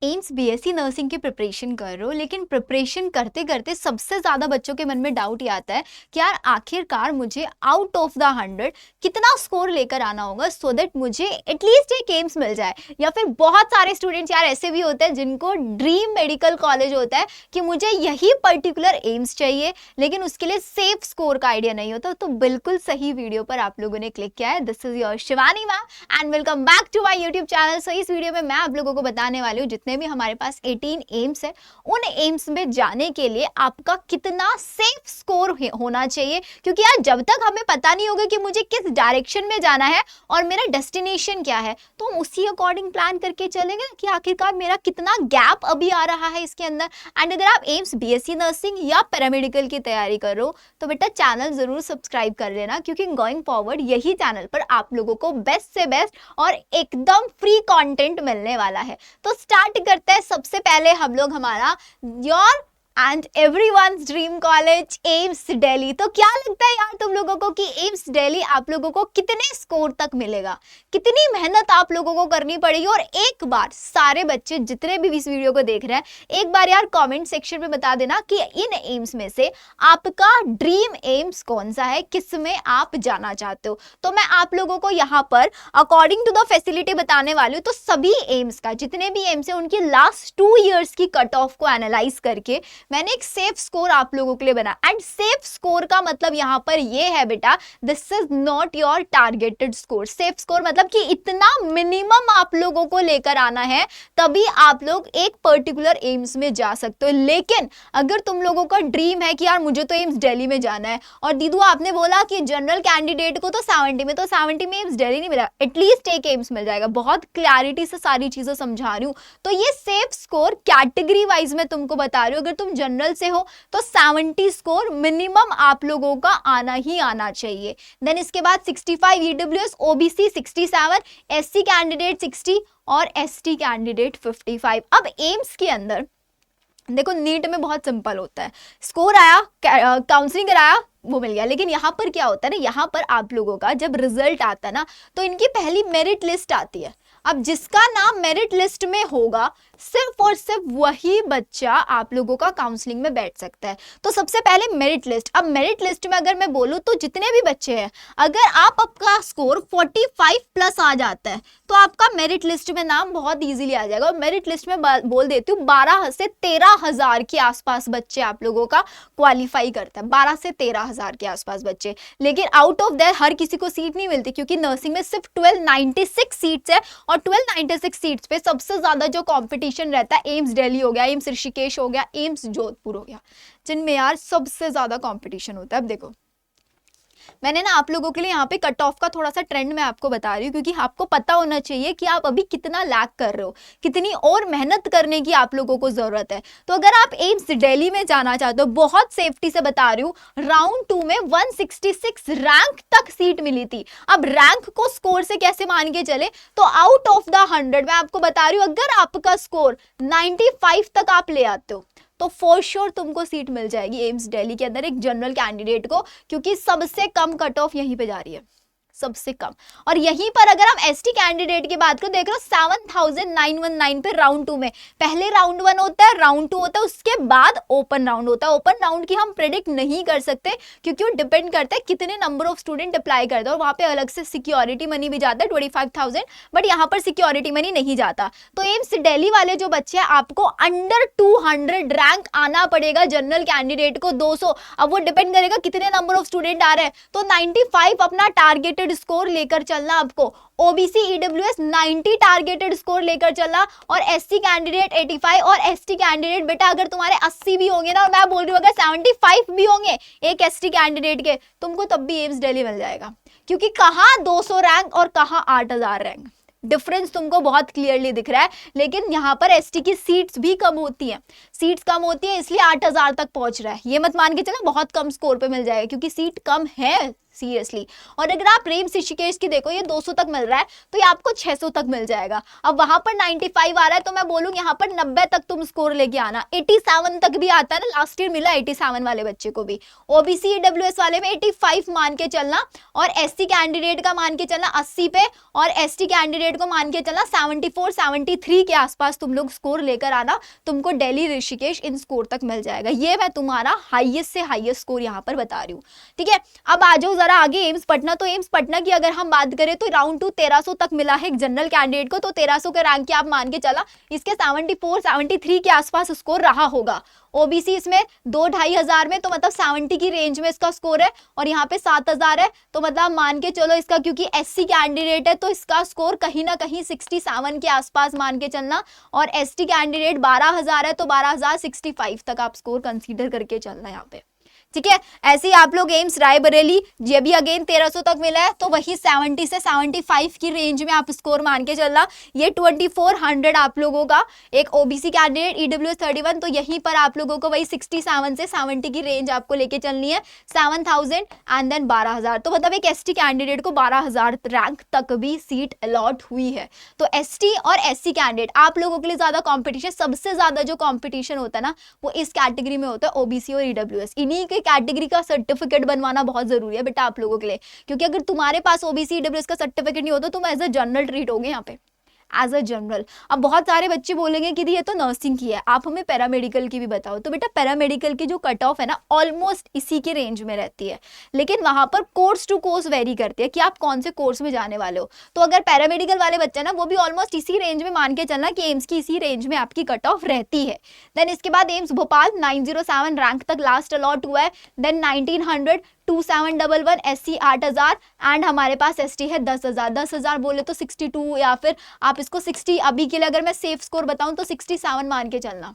AIIMS BSc nursing की preparation कर रहे हो, लेकिन प्रिपरेशन करते करते सबसे ज्यादा बच्चों के मन में डाउट ये आता है कि यार आखिरकार मुझे आउट ऑफ द 100 कितना स्कोर लेकर आना होगा सो दैट मुझे एटलीस्ट एक एम्स मिल जाए। या फिर बहुत सारे स्टूडेंट्स यार ऐसे भी होते हैं जिनको ड्रीम मेडिकल कॉलेज होता है कि मुझे यही पर्टिकुलर एम्स चाहिए, लेकिन उसके लिए सेफ स्कोर का आइडिया नहीं होता। तो बिल्कुल सही वीडियो पर आप लोगों ने क्लिक किया है। This is your Shivani ma'am and welcome back to my YouTube channel. So इस वीडियो में मैं आप लोगों को बताने वाली हूँ जितने भी हमारे पास 18 एम्स है, उन एम्स में जाने के लिए आपका कितना सेफ स्कोर होना चाहिए। क्योंकि यार जब तक हमें पता नहीं होगा कि मुझे किस डायरेक्शन में जाना है और मेरा डेस्टिनेशन क्या है, तो हम उसी अकॉर्डिंग प्लान करके चलेंगे कि आखिरकार मेरा कितना गैप अभी आ रहा है इसके अंदर। एंड अगर आप एम्स बीएससी नर्सिंग या पैरामेडिकल की तैयारी कर रहे हो तो बेटा चैनल जरूर सब्सक्राइब कर लेना, क्योंकि गोइंग फॉरवर्ड यही चैनल पर आप लोगों को बेस्ट से बेस्ट और एकदम फ्री कंटेंट मिलने वाला है। तो स्टार्ट करते हैं। सबसे पहले हम लोग हमारा your and everyone's dream college AIIMS Delhi. तो क्या लगता है यार तुम लोगों को कि एम्स दिल्ली आप लोगों को कितने स्कोर तक मिलेगा, कितनी मेहनत आप लोगों को करनी पड़ेगी? और एक बार सारे बच्चे जितने भी इस वीडियो को देख रहे हैं एक बार यार कमेंट सेक्शन में बता देना कि इन एम्स में से आपका ड्रीम एम्स कौन सा है, किस में आप जाना चाहते हो। तो मैं आप लोगों को यहाँ पर अकॉर्डिंग टू द फैसिलिटी बताने वाली हूँ। तो सभी एम्स का जितने भी एम्स है उनकी लास्ट 2 ईयर्स की कट ऑफ को एनालाइज करके मैंने एक सेफ स्कोर आप लोगों के लिए बना। एंड सेफ स्कोर का मतलब यहां पर ये है बेटा, this is not your targeted score. Safe score मतलब कि इतना मिनिमम आप लोगों को लेकर आना है तभी आप लोग एक पर्टिकुलर एम्स में जा सकते हो। लेकिन अगर तुम लोगों का ड्रीम है कि यार मुझे तो एम्स दिल्ली में जाना है और दीदू आपने बोला कि जनरल कैंडिडेट को तो 70 में, तो 70 में एम्स दिल्ली नहीं मिला, एटलीस्ट एक एम्स मिल जाएगा। बहुत क्लैरिटी से सारी चीजें समझा रही हूं। तो ये सेफ स्कोर कैटेगरी वाइज में तुमको बता रही हूँ। अगर तुम जनरल से हो तो 70 स्कोर मिनिमम आप लोगों का आना ही आना चाहिए। देन इसके बाद 65 ईडब्ल्यूएस, ओबीसी 67, एससी कैंडिडेट 60 और एसटी कैंडिडेट 55। अब एम्स के अंदर देखो नीट में बहुत सिंपल होता है, स्कोर आया, काउंसलिंग कराया, वो मिल गया। लेकिन यहाँ पर क्या होता है ना, यहाँ पर आप लोगों का जब रिजल्ट आता है ना तो इनकी पहली मेरिट लिस्ट आती है। अब जिसका नाम मेरिट लिस्ट में होगा सिर्फ और सिर्फ वही बच्चा आप लोगों का काउंसलिंग में बैठ सकता है। तो सबसे पहले मेरिट लिस्ट। अब मेरिट लिस्ट में अगर मैं बोलूं तो जितने भी बच्चे हैं, अगर आपका स्कोर 45 प्लस आ जाता है तो आपका मेरिट लिस्ट में नाम बहुत इजीली आ जाएगा। और मेरिट लिस्ट में बोल देती हूँ 12 से 13,000 के आसपास बच्चे आप लोगों का क्वालिफाई करता है, 12 से 13,000 के आसपास बच्चे। लेकिन आउट ऑफ दैट हर किसी को सीट नहीं मिलती, क्योंकि नर्सिंग में सिर्फ 1296 सीट्स है और 1296 सीट्स पे सबसे ज्यादा जो कंपटीशन रहता है एम्स दिल्ली हो गया, एम्स ऋषिकेश हो गया, एम्स जोधपुर हो गया, जिनमें यार सबसे ज्यादा कंपटीशन होता है। अब देखो मैंने ना आप लोगों के लिए यहाँ पे कट ऑफ का थोड़ा सा ट्रेंड मैं आपको बता रही हूँ, क्योंकि आपको पता होना चाहिए कि आप अभी कितना लैग कर रहे हो, कितनी और मेहनत करने की आप लोगों को जरूरत है। तो अगर आप एम्स दिल्ली में जाना चाहते हो, बहुत सेफ्टी से बता रही हूँ, राउंड 2 में 166 रैंक तक सीट मिली थी। अब रैंक को स्कोर से कैसे मान के चले, तो आउट ऑफ द 100 मैं आपको बता रही हूँ, अगर आपका स्कोर 95 तक आप ले आते हो तो फॉर श्योर तुमको सीट मिल जाएगी एम्स दिल्ली के अंदर एक जनरल कैंडिडेट को, क्योंकि सबसे कम कट ऑफ यहीं पे जा रही है, सबसे कम। और यहीं पर अगर हम एसटी कैंडिडेट की बात करें, देख लो 7,919 पे राउंड 2 में, पहले राउंड 1 होता है, राउंड 2 होता है, उसके बाद ओपन राउंड होता है। ओपन राउंड की हम प्रेडिक्ट नहीं कर सकते, क्योंकि वो डिपेंड करता है कितने नंबर ऑफ स्टूडेंट अप्लाई करते हैं, और वहां पे अलग से सिक्योरिटी मनी भी जाता है 25,000, बट यहाँ पर सिक्योरिटी मनी नहीं जाता। तो एम्स दिल्ली वाले जो बच्चे हैं, आपको अंडर 200 रैंक आना पड़ेगा, जनरल कैंडिडेट को 200। अब वो डिपेंड करेगा कितने नंबर ऑफ स्टूडेंट आ रहे हैं, तो 95 अपना टारगेटेड स्कोर लेकर चलना आपको। ओबीसी ईडब्ल्यूएस 90 टारगेटेड स्कोर लेकर चलना, और एससी कैंडिडेट 85, और एसटी कैंडिडेट बेटा अगर तुम्हारे 80 भी होंगे ना, और मैं बोल रही हूँ अगर 75 भी होंगे एक एसटी कैंडिडेट के, तुमको तब भी एम्स दिल्ली मिल जाएगा। क्योंकि कहाँ 200 रैंक और कहाँ 8,000 रैंक, डिफरेंस तुमको बहुत क्लियरली दिख रहा है। लेकिन यहाँ पर एसटी की सीट्स भी कम होती हैं, सीट्स कम होती है इसलिए 8,000 तक पहुंच रहा है। ये मत मान के चलो बहुत कम स्कोर पे मिल जाएगा, क्योंकि सीट कम है, सीरियसली। और अगर आप एम्स ऋषिकेश की देखो, ये 200 तक मिल रहा है, तो ये आपको 600 तक मिल जाएगा। अब वहां पर 95 आ रहा है, तो मैं बोलूँ यहाँ पर 90 तक तुम स्कोर लेके आना। 87 तक भी आता है ना, लास्ट ईयर मिला 87 वाले बच्चे को भी। ओबीसी ईडब्ल्यूएस वाले में 85 मान के चलना, और एससी कैंडिडेट का मान के चलना 80 पे, और एसटी कैंडिडेट को मान के चलना 74 73 के आसपास तुम लोग स्कोर लेकर आना, तुमको दिल्ली ऋषिकेश इन स्कोर तक मिल जाएगा। ये मैं तुम्हारा हाईएस्ट से हाईएस्ट स्कोर यहाँ पर बता रही हूँ, ठीक है। अब आ जाओ जरा आगे एम्स पटना। तो एम्स पटना की अगर हम बात करें तो राउंड 2 1300 तक मिला है एक जनरल कैंडिडेट को, तो 1300 के रैंक के आप मान के चला, इसके 74 73 के आसपास स्कोर रहा होगा। ओबीसी इसमें 2-2.5 हजार में, तो मतलब 70 की रेंज में इसका स्कोर है, और यहाँ पे 7000 है, तो मतलब मान के चलो इसका, क्योंकि एससी कैंडिडेट है तो इसका स्कोर कहीं ना कहीं 67 के आसपास मान के चलना, और एसटी कैंडिडेट 12000 है, तो 12065 तक आप स्कोर कंसीडर करके चलना यहाँ पे, ठीक है। ऐसे ही आप लोग एम्स रायबरेली, ये भी अगेन 1300 तक मिला है, तो वही 70 से 75 की रेंज में आप स्कोर मान के चलना। ये 2400 आप लोगों का एक ओबीसी कैंडिडेट ईडब्ल्यूएस 31, तो यहीं पर आप लोगों को वही 67 से 70 की रेंज आपको लेके चलनी है, 7000 एंड देन 12000। तो मतलब एक एसटी कैंडिडेट को 12000 रैंक तक भी सीट अलॉट हुई है। तो एसटी और एससी कैंडिडेट आप लोगों के लिए ज्यादा कॉम्पिटिशन, सबसे ज्यादा जो कॉम्पिटिशन होता है ना, वो इस कैटेगरी में होता है, ओबीसी और ईडब्ल्यूएस। इन्हीं कैटेगरी का सर्टिफिकेट बनवाना बहुत जरूरी है बेटा आप लोगों के लिए, क्योंकि अगर तुम्हारे पास ओबीसी ईडब्ल्यूएस का सर्टिफिकेट नहीं होता, तुम एज अ जनरल ट्रीट होगे यहाँ पे, एज अ जनरल। अब बहुत सारे बच्चे बोलेंगे कि ये तो नर्सिंग की है, आप हमें पैरामेडिकल की भी बताओ। तो बेटा पैरामेडिकल की जो कट ऑफ है ना, ऑलमोस्ट इसी के रेंज में रहती है, लेकिन वहां पर कोर्स टू कोर्स वेरी करती है कि आप कौन से कोर्स में जाने वाले हो। तो अगर पैरामेडिकल वाले बच्चे ना, वो भी ऑलमोस्ट इसी रेंज में मान के चलना कि एम्स की इसी रेंज में आपकी कट ऑफ रहती है। देन इसके बाद एम्स भोपाल 907 रैंक तक लास्ट अलॉट हुआ है, देन 1900 2711 एससी 8000 एंड हमारे पास एसटी है 10000। 10000 बोले तो 62, या फिर आप इसको 60, अभी के लिए अगर मैं सेफ स्कोर बताऊं तो 67 मान के चलना,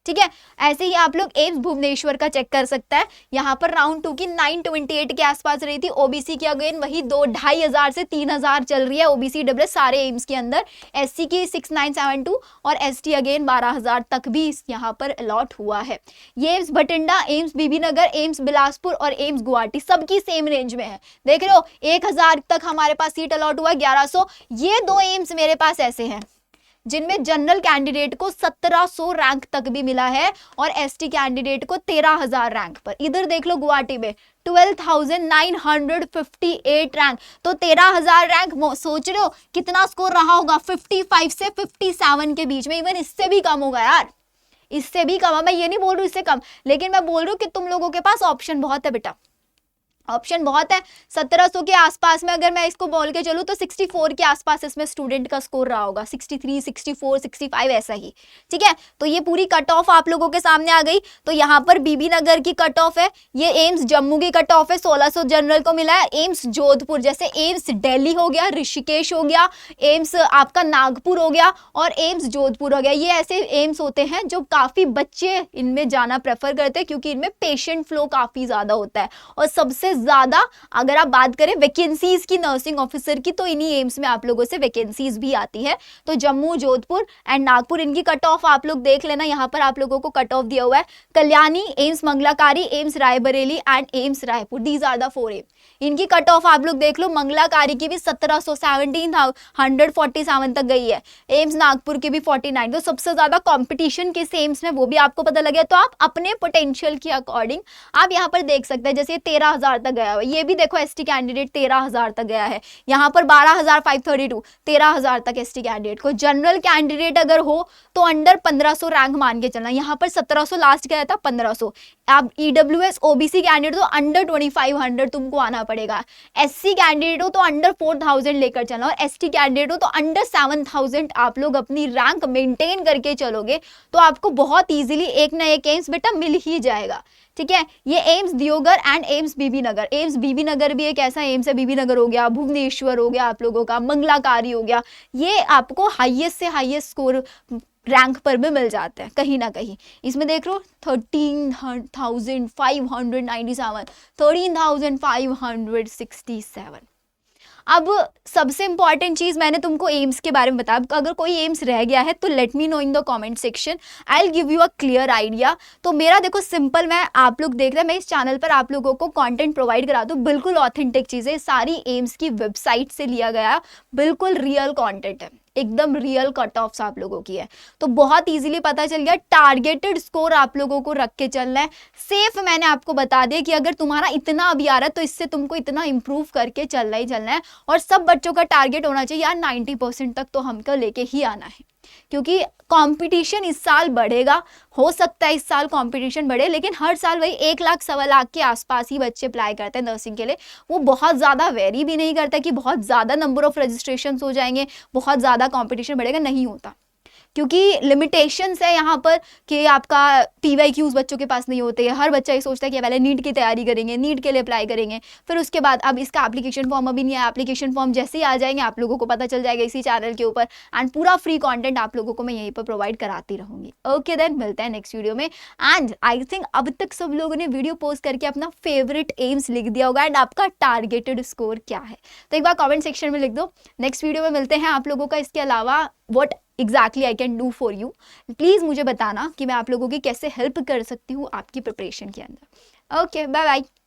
ठीक है। ऐसे ही आप लोग एम्स भुवनेश्वर का चेक कर सकता है, यहाँ पर राउंड 2 की 928 के आसपास रही थी। ओबीसी की अगेन वही 2-2.5 हजार से 3000 चल रही है ओबीसी डब्ल्यूएस सारे एम्स के अंदर, एससी की 6972 और एसटी अगेन 12000 तक भी यहाँ पर अलॉट हुआ है। ये AIIMS Bathinda, AIIMS Bibi Nagar, AIIMS Bilaspur और एम्स गुवाहाटी सबकी सेम रेंज में है। देख रहे हो 1000 तक हमारे पास सीट अलॉट हुआ है, 1100। ये 2 एम्स मेरे पास ऐसे हैं जिनमें जनरल कैंडिडेट को 1700 रैंक तक भी मिला है, और एसटी कैंडिडेट को 13000 रैंक पर। इधर देख लो गुवाहाटी में 12,958 रैंक, तो 13000 रैंक। सोच रहे हो कितना स्कोर रहा होगा, 55 से 57 के बीच में, इवन इससे भी कम होगा यार, इससे भी कम। मैं ये नहीं बोल रही इससे कम, लेकिन मैं बोल रही हूँ कि तुम लोगों के पास ऑप्शन बहुत है बेटा, ऑप्शन बहुत है। 1700 के आसपास में अगर मैं इसको बोल के चलूँ तो 64 के आसपास इसमें स्टूडेंट का स्कोर रहा होगा, 63 64 65 ऐसा ही, ठीक है। तो ये पूरी कट ऑफ आप लोगों के सामने आ गई। तो यहाँ पर बीबी नगर की कट ऑफ है, ये एम्स जम्मू की कट ऑफ है, 1600 जनरल को मिला है। एम्स जोधपुर, जैसे एम्स दिल्ली हो गया, ऋषिकेश हो गया, एम्स आपका नागपुर हो गया और एम्स जोधपुर हो गया, ये ऐसे एम्स होते हैं जो काफी बच्चे इनमें जाना प्रेफर करते हैं, क्योंकि इनमें पेशेंट फ्लो काफी ज्यादा होता है। और सबसे ज्यादा अगर आप बात करें वैकेंसीज की नर्सिंग ऑफिसर की, तो इन्हीं एम्स में आप लोगों से वैकेंसीज भी आती है। तो जम्मू, जोधपुर एंड नागपुर, इनकी कट ऑफ आप लोग देख लेना, यहाँ पर आप लोगों को कट ऑफ दिया हुआ है। Kalyani, AIIMS Mangalagiri, AIIMS Raebareli and AIIMS Raipur, these are the 4 AIIMS. इनकी कट ऑफ आप लोग देख लो, मंगलाकारी की भी 1747 तक गई है, एम्स नागपुर की भी 49। तो सबसे ज्यादा कॉम्पिटिशन किस एम्स में वो भी आपको पता लगे, तो आप अपने पोटेंशियल के अकॉर्डिंग आप यहाँ पर देख सकते हैं। जैसे 13000 तक गया हुआ, ये भी देखो एसटी कैंडिडेट 13000 तक गया है, यहाँ पर 12532, 13000 तक एसटी कैंडिडेट को। जनरल कैंडिडेट अगर हो तो अंडर 1500 रैंक मान के चलना, यहाँ पर 1700 लास्ट गया था, 1500। आप ईडब्ल्यूएस ओबीसी कैंडिडेट तो अंडर 2500 तुमको आना पड़ेगा, एससी कैंडिडेट हो तो अंडर 4000 लेकर चलना, और एसटी कैंडिडेट हो तो अंडर 7000 आप लोग अपनी रैंक मेंटेन करके चलोगे तो आपको बहुत इजीली एक ना एक एम्स बेटा मिल ही जाएगा, ठीक है। ये AIIMS Deoghar and AIIMS Bibi Nagar, AIIMS Bibi Nagar भी एक ऐसा एम्स है, बीबी नगर हो गया, भुवनेश्वर हो गया आप लोगों का, मंगलाकारी हो गया, ये आपको हाईएस्ट से हाईएस्ट स्कोर रैंक पर भी मिल जाते हैं कहीं ना कहीं। इसमें देख लो 13,597, 13,567। अब सबसे इंपॉर्टेंट चीज मैंने तुमको एम्स के बारे में बताया, अगर कोई एम्स रह गया है तो let me know in the comment section, I will give you a clear idea. तो मेरा देखो सिंपल, मैं आप लोग देख रहे हैं, मैं इस चैनल पर आप लोगों को कंटेंट प्रोवाइड करा दूं, बिल्कुल ऑथेंटिक चीजें, सारी एम्स की वेबसाइट से लिया गया, बिल्कुल रियल कंटेंट है, एकदम रियल कट ऑफ्स आप लोगों की है। तो बहुत इजीली पता चल गया, टारगेटेड स्कोर आप लोगों को रख के चलना है। सेफ मैंने आपको बता दिया कि अगर तुम्हारा इतना अभी आ रहा है तो इससे तुमको इतना इंप्रूव करके चलना ही चलना है। और सब बच्चों का टारगेट होना चाहिए यार 90% तक तो हमको लेके ही आना है, क्योंकि कंपटीशन इस साल बढ़ेगा। हो सकता है इस साल कंपटीशन बढ़े, लेकिन हर साल वही 1 लाख 1.25 लाख के आसपास ही बच्चे अप्लाई करते हैं नर्सिंग के लिए। वो बहुत ज़्यादा वेरी भी नहीं करता कि बहुत ज़्यादा नंबर ऑफ रजिस्ट्रेशन हो जाएंगे, बहुत ज़्यादा कंपटीशन बढ़ेगा, नहीं होता। क्योंकि लिमिटेशंस है यहाँ पर कि आपका PYQs बच्चों के पास नहीं होते हैं। हर बच्चा ये सोचता है कि पहले नीट की तैयारी करेंगे, नीट के लिए अप्लाई करेंगे, फिर उसके बाद अब इसका एप्लीकेशन फॉर्म अभी नहीं आया, एप्लीकेशन फॉर्म जैसे ही आ जाएंगे आप लोगों को पता चल जाएगा इसी चैनल के ऊपर, एंड पूरा फ्री कंटेंट आप लोगों को मैं यहीं पर प्रोवाइड कराती रहूंगी। ओके देन, मिलते हैं नेक्स्ट वीडियो में। एंड आई थिंक अब तक सब लोगों ने वीडियो पोस्ट करके अपना फेवरेट एम्स लिख दिया होगा एंड आपका टारगेटेड स्कोर क्या है, तो एक बार कॉमेंट सेक्शन में लिख दो। नेक्स्ट वीडियो में मिलते हैं आप लोगों का, इसके अलावा what exactly I can do for you, please मुझे बताना कि मैं आप लोगों की कैसे हेल्प कर सकती हूँ आपकी प्रिपरेशन के अंदर। Okay, bye bye.